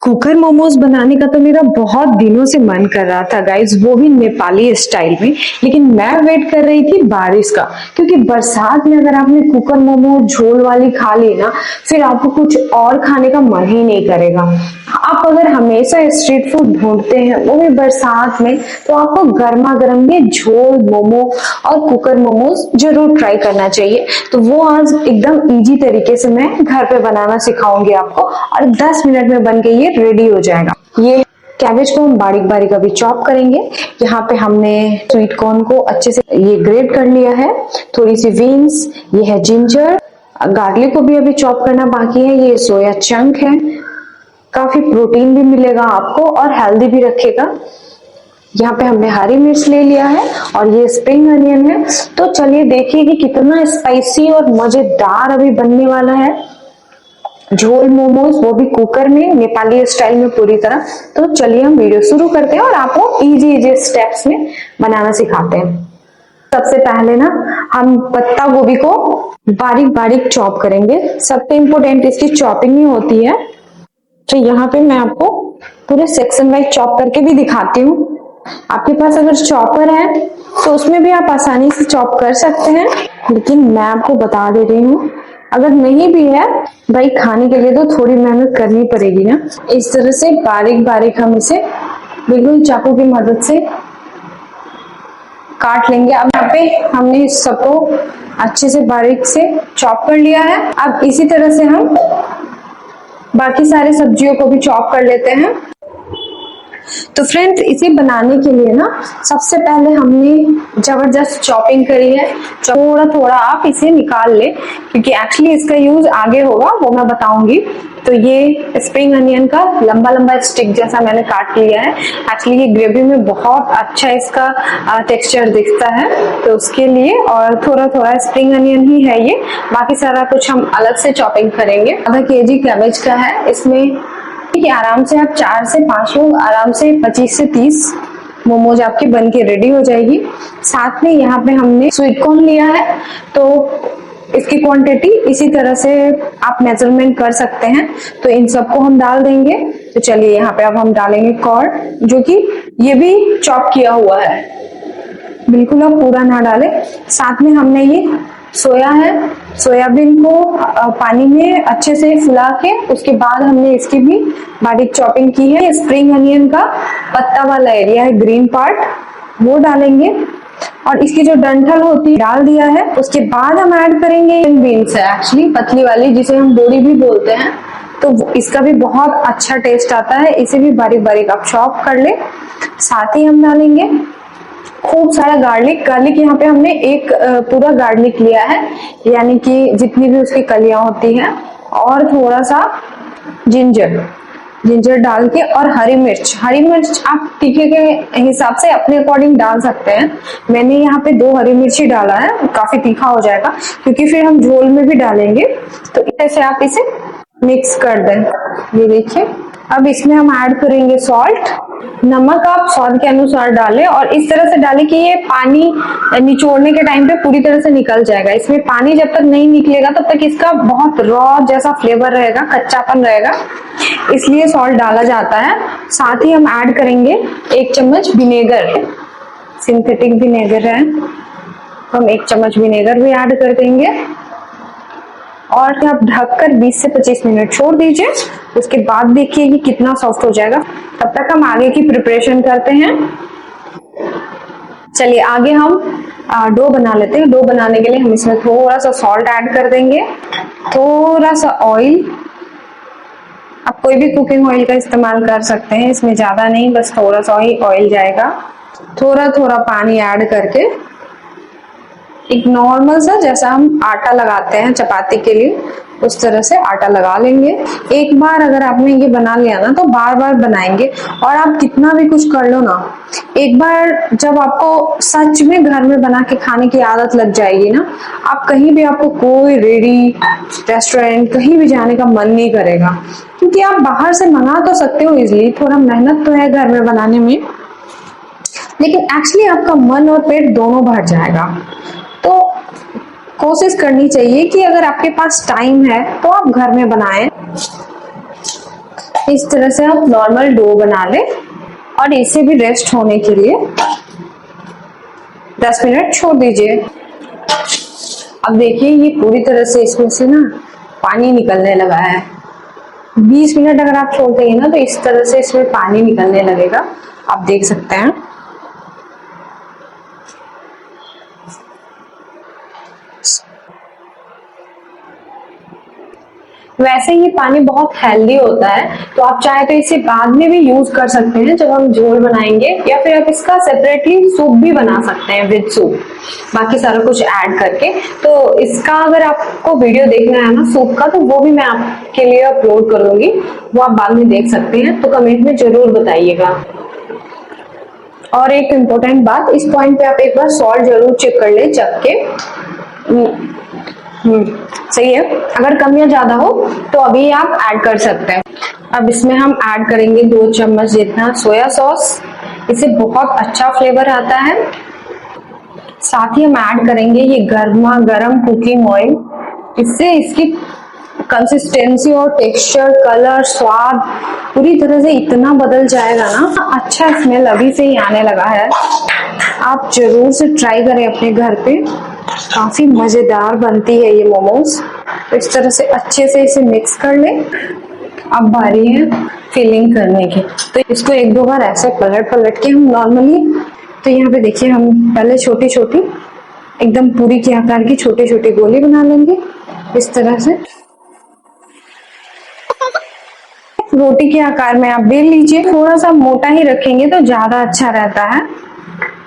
Cooker momos बनाने का तो मेरा बहुत दिनों से मन कर रहा था गाइज, वो भी नेपाली स्टाइल में। लेकिन मैं वेट कर रही थी बारिश का, क्योंकि बरसात में अगर आपने कुकर मोमोज झोल वाली खा ली ना, फिर आपको कुछ और खाने का मन ही नहीं करेगा। आप अगर हमेशा स्ट्रीट फूड ढूंढते हैं, वो भी बरसात में, तो आपको गर्मा गर्म ये झोल मोमो और कुकर मोमोज जरूर ट्राई करना चाहिए। तो वो आज एकदम इजी तरीके से मैं घर पे बनाना सिखाऊंगी आपको, और 10 मिनट में बन के ये रेडी हो जाएगा। ये कैबेज को हम बारीक बारीक अभी चॉप करेंगे। यहाँ पे हमने स्वीट कॉर्न को अच्छे से ये ग्रेट कर लिया है, थोड़ी सी बीन्स, ये है जिंजर, गार्लिक को भी अभी चॉप करना बाकी है। ये सोया चंक है, काफी प्रोटीन भी मिलेगा आपको और हेल्दी भी रखेगा। यहाँ पे हमने हरी मिर्च ले लिया है और ये स्प्रिंग अनियन है। तो चलिए देखिए कि कितना स्पाइसी और मजेदार अभी बनने वाला है झोल मोमोज, वो भी कुकर में, नेपाली स्टाइल में पूरी तरह। तो चलिए हम वीडियो शुरू करते हैं और आपको इजी स्टेप्स में बनाना सिखाते हैं। सबसे पहले ना हम पत्ता गोभी को बारीक बारीक चॉप करेंगे। सबसे इम्पोर्टेंट इसकी चॉपिंग ही होती है। तो यहाँ पे मैं आपको पूरे सेक्शन वाइज चॉप करके भी दिखाती हूँ। आपके पास अगर चॉपर है तो उसमें भी आप आसानी से चॉप कर सकते हैं, लेकिन मैं आपको बता दे रही हूँ अगर नहीं भी है भाई, खाने के लिए तो थोड़ी मेहनत करनी पड़ेगी ना। इस तरह से बारीक बारीक हम इसे बिल्कुल चाकू की मदद से काट लेंगे। अब यहाँ पे हमने इस सबको अच्छे से बारीक से चॉप कर लिया है। अब इसी तरह से हम बाकी सारे सब्जियों को भी चॉप कर लेते हैं। तो फ्रेंड्स, इसे बनाने के लिए ना सबसे पहले हमने जबरदस्त चॉपिंग करी है। थोड़ा थोड़ा आप इसे निकाल ले, क्योंकि एक्चुअली इसका यूज आगे होगा, वो मैं बताऊंगी। तो ये स्प्रिंग अनियन का लंबा लंबा स्टिक जैसा मैंने काट लिया है। एक्चुअली ये ग्रेवी में बहुत अच्छा इसका टेक्सचर दिखता है, तो उसके लिए। और थोड़ा थोड़ा स्प्रिंग अनियन ही है ये, बाकी सारा कुछ हम अलग से चॉपिंग करेंगे। आधा केजी कैबेज का है। इसमें कि आराम से आप 4 से 5 लोग, आराम से 25 से 30 मोमोज आपके बन के रेडी हो जाएगी। साथ में यहाँ पे हमने स्वीट कॉर्न लिया है, तो इसकी क्वांटिटी इसी तरह से आप मेजरमेंट कर सकते हैं। तो इन सबको हम डाल देंगे। तो चलिए यहाँ पे अब हम डालेंगे कॉर्न, जो कि ये भी चॉप किया हुआ है, बिल्कुल आप पूरा ना डालें। साथ में हमने ये सोया है, सोयाबीन को पानी में अच्छे से फुला के उसके बाद हमने इसकी भी बारीक चॉपिंग की है। स्प्रिंग अनियन का पत्ता वाला एरिया है, ग्रीन पार्ट, वो डालेंगे। और इसकी जो डंठल होती है डाल दिया है। उसके बाद हम ऐड करेंगे बीन्स है, एक्चुअली पतली वाली, जिसे हम बोरी भी बोलते हैं। तो इसका भी बहुत अच्छा टेस्ट आता है। इसे भी बारीक बारीक आप चॉप कर ले। साथ ही हम डालेंगे खूब सारा गार्लिक। गार्लिक यहाँ पे हमने एक पूरा गार्लिक लिया है, यानी कि जितनी भी उसकी कलियां होती हैं। और थोड़ा सा जिंजर डाल के, और हरी मिर्च आप तीखे के हिसाब से अपने अकॉर्डिंग डाल सकते हैं। मैंने यहाँ पे 2 हरी मिर्च ही डाला है, काफी तीखा हो जाएगा, क्योंकि फिर हम झोल में भी डालेंगे। तो ऐसे आप इसे मिक्स कर दें। ये देखिए, अब इसमें हम ऐड करेंगे सॉल्ट। नमक आप स्वाद के अनुसार डालें, और इस तरह से डालें कि ये पानी निचोड़ने के टाइम पे पूरी तरह से निकल जाएगा। इसमें पानी जब तक नहीं निकलेगा तब तक इसका बहुत रॉ जैसा फ्लेवर रहेगा, कच्चापन रहेगा, इसलिए सॉल्ट डाला जाता है। साथ ही हम ऐड करेंगे 1 चम्मच विनेगर, सिंथेटिक विनेगर है, हम 1 चम्मच विनेगर भी ऐड कर देंगे। और आप ढककर 20 से 25 मिनट छोड़ दीजिए। उसके बाद देखिए कि कितना सॉफ्ट हो जाएगा। तब तक हम आगे की प्रिपरेशन करते हैं। चलिए आगे हम डो बना लेते हैं। डो बनाने के लिए हम इसमें थोड़ा सा सॉल्ट ऐड कर देंगे, थोड़ा सा ऑयल। आप कोई भी कुकिंग ऑयल का इस्तेमाल कर सकते हैं, इसमें ज्यादा नहीं, बस थोड़ा सा ही ऑयल जाएगा। थोड़ा थोड़ा पानी ऐड करके एक नॉर्मल सा, जैसा हम आटा लगाते हैं चपाती के लिए, उस तरह से आटा लगा लेंगे। एक बार अगर आपने ये बना लिया ना, तो बार बार बनाएंगे। और आप कितना भी कुछ कर लो ना, एक बार जब आपको सच में घर में बना के खाने की आदत लग जाएगी ना, आप कहीं भी, आपको कोई रेडी रेस्टोरेंट कहीं भी जाने का मन नहीं करेगा। क्योंकि आप बाहर से मंगा तो सकते हो इजिली, थोड़ा मेहनत तो है घर में बनाने में, लेकिन एक्चुअली आपका मन और पेट दोनों भर जाएगा। तो कोशिश करनी चाहिए कि अगर आपके पास टाइम है तो आप घर में बनाएं। इस तरह से आप नॉर्मल डो बना लें और इसे भी रेस्ट होने के लिए 10 मिनट छोड़ दीजिए। अब देखिए ये पूरी तरह से इसमें से ना पानी निकलने लगा है। 20 मिनट अगर आप छोड़ देंगे ना तो इस तरह से इसमें पानी निकलने लगेगा, आप देख सकते हैं। वैसे ये पानी बहुत हेल्दी होता है, तो आप चाहे तो इसे बाद में भी यूज कर सकते हैं जब हम झोल बनाएंगे, या फिर आप इसका सेपरेटली सूप भी बना सकते हैं विद सूप, बाकी सारा कुछ ऐड करके। तो इसका अगर आपको वीडियो देखना है ना सूप का, तो वो भी मैं आपके लिए अपलोड करूंगी, वो आप बाद में देख सकते हैं, तो कमेंट में जरूर बताइएगा। और एक इम्पोर्टेंट बात, इस पॉइंट पे आप एक बार सॉल्ट जरूर चेक कर ले जब के सही है। अगर कम या ज्यादा हो तो अभी आप ऐड कर सकते हैं। अब इसमें हम ऐड करेंगे 2 चम्मच जितना सोया सॉस, इससे बहुत अच्छा फ्लेवर आता है। साथ ही हम ऐड करेंगे ये गर्मा गर्म कुकिंग ऑयल, इससे इसकी कंसिस्टेंसी और टेक्सचर, कलर, स्वाद पूरी तरह से इतना बदल जाएगा ना, अच्छा स्मेल अभी से ही आने लगा है। आप जरूर से ट्राई करें अपने घर पे, काफी मजेदार बनती है ये मोमोज। तो इस तरह से अच्छे से इसे मिक्स कर ले। अब बारी है फिलिंग करने की, तो इसको 1-2 बार ऐसे पलट पलट के हम नॉर्मली, तो यहाँ पे देखिए हम पहले छोटी छोटी एकदम पूरी के आकार की छोटी छोटी गोली बना लेंगे इस तरह से। रोटी के आकार में आप बेल लीजिए, थोड़ा सा मोटा ही रखेंगे तो ज्यादा अच्छा रहता है।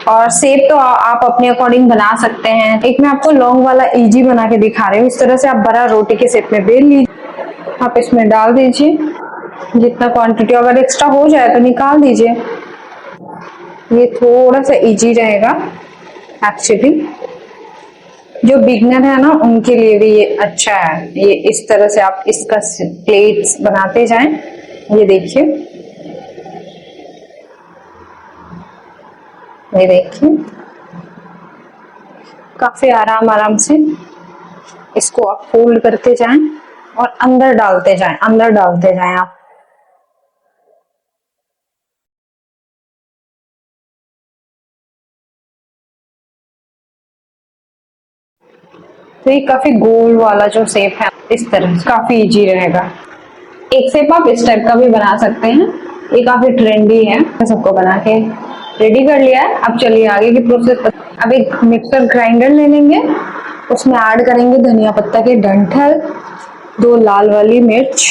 और शेप तो आप अपने अकॉर्डिंग बना सकते हैं। एक मैं आपको लॉन्ग वाला इजी बना के दिखा रही हूँ। इस तरह से आप बड़ा रोटी के शेप में बेल लीजिए, आप इसमें डाल दीजिए जितना क्वांटिटी, अगर एक्स्ट्रा हो जाए तो निकाल दीजिए। ये थोड़ा सा इजी रहेगा एक्चुअली, जो बिगनर है ना उनके लिए भी ये अच्छा है। ये इस तरह से आप इसका प्लेट्स बनाते जाएं। ये देखिए, ये देखिए काफी आराम आराम से इसको आप फोल्ड करते जाएं और अंदर डालते जाएं, अंदर डालते जाएं आप। तो ये काफी गोल वाला जो शेप है इस तरह काफी इजी रहेगा। एक शेप आप इस टाइप का भी बना सकते हैं, ये काफी ट्रेंडी है। सबको बना के रेडी कर लिया है। अब चलिए आगे की प्रोसेस पर। अब एक मिक्सर ग्राइंडर ले लेंगे, उसमें ऐड करेंगे धनिया पत्ता के डंठल, 2 लाल वाली मिर्च,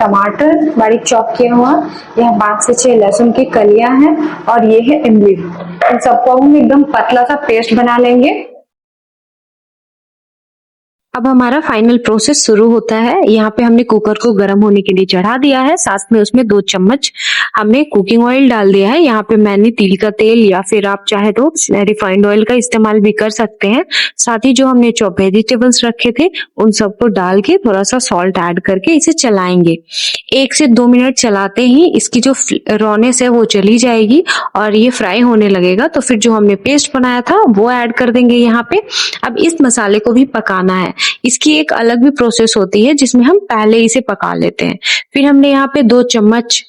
टमाटर बारीक चॉप किया हुआ, यह 5 से 6 लहसुन की कलियां हैं, और ये है इमली। इन सबको हम एकदम पतला सा पेस्ट बना लेंगे। अब हमारा फाइनल प्रोसेस शुरू होता है। यहाँ पे हमने कुकर को गर्म होने के लिए चढ़ा दिया है, साथ में उसमें 2 चम्मच हमने कुकिंग ऑयल डाल दिया है। यहाँ पे मैंने तिल का तेल या फिर आप चाहे तो रिफाइंड ऑयल का इस्तेमाल भी कर सकते हैं। साथ ही जो हमने चॉप वेजिटेबल्स रखे थे उन सबको डाल के थोड़ा सा सॉल्ट ऐड करके इसे चलाएंगे। 1 से 2 मिनट चलाते ही इसकी जो रॉनेस है वो चली जाएगी और ये फ्राई होने लगेगा। तो फिर जो हमने पेस्ट बनाया था वो ऐड कर देंगे यहाँ पे। अब इस मसाले को भी पकाना है। इसकी एक अलग भी प्रोसेस होती है जिसमें हम पहले इसे पका लेते हैं। फिर हमने यहाँ पे 2 चम्मच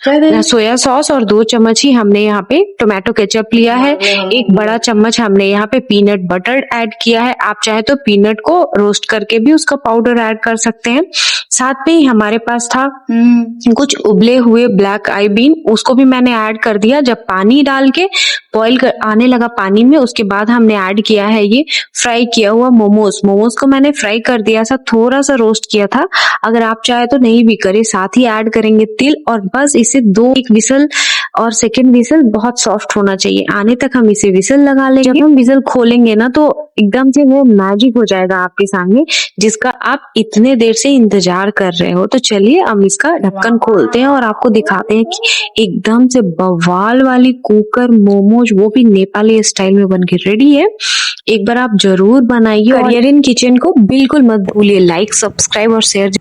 सोया सॉस और 2 चम्मच ही हमने यहाँ पे टोमेटो केचप लिया है। 1 बड़ा चम्मच हमने यहाँ पे पीनट बटर ऐड किया है। आप चाहे तो पीनट को रोस्ट करके भी उसका पाउडर ऐड कर सकते हैं। साथ में ही हमारे पास था कुछ उबले हुए ब्लैक आई बीन, उसको भी मैंने ऐड कर दिया। जब पानी डाल के बॉईल आने लगा पानी में, उसके बाद हमने ऐड किया है ये फ्राई किया हुआ मोमोज। मोमोज को मैंने फ्राई कर दिया था, थोड़ा सा रोस्ट किया था, अगर आप चाहे तो नहीं भी करे। साथ ही ऐड करेंगे तिल, और बस इसे 2 विसल और सेकंड विसल बहुत सॉफ्ट होना चाहिए आने तक हम इसे विसल लगा लेंगे। जब हम विसल खोलेंगे ना तो एकदम से वो मैजिक हो जाएगा आपके सामने, जिसका आप इतने देर से इंतजार कर रहे हो। तो चलिए हम इसका ढक्कन खोलते हैं और आपको दिखाते हैं कि एकदम से बवाल वाली कुकर मोमोज, वो भी नेपाली स्टाइल में बन के रेडी है। एक बार आप जरूर बनाइए। करियर इन किचन को बिल्कुल मत भूलिए लाइक, सब्सक्राइब और शेयर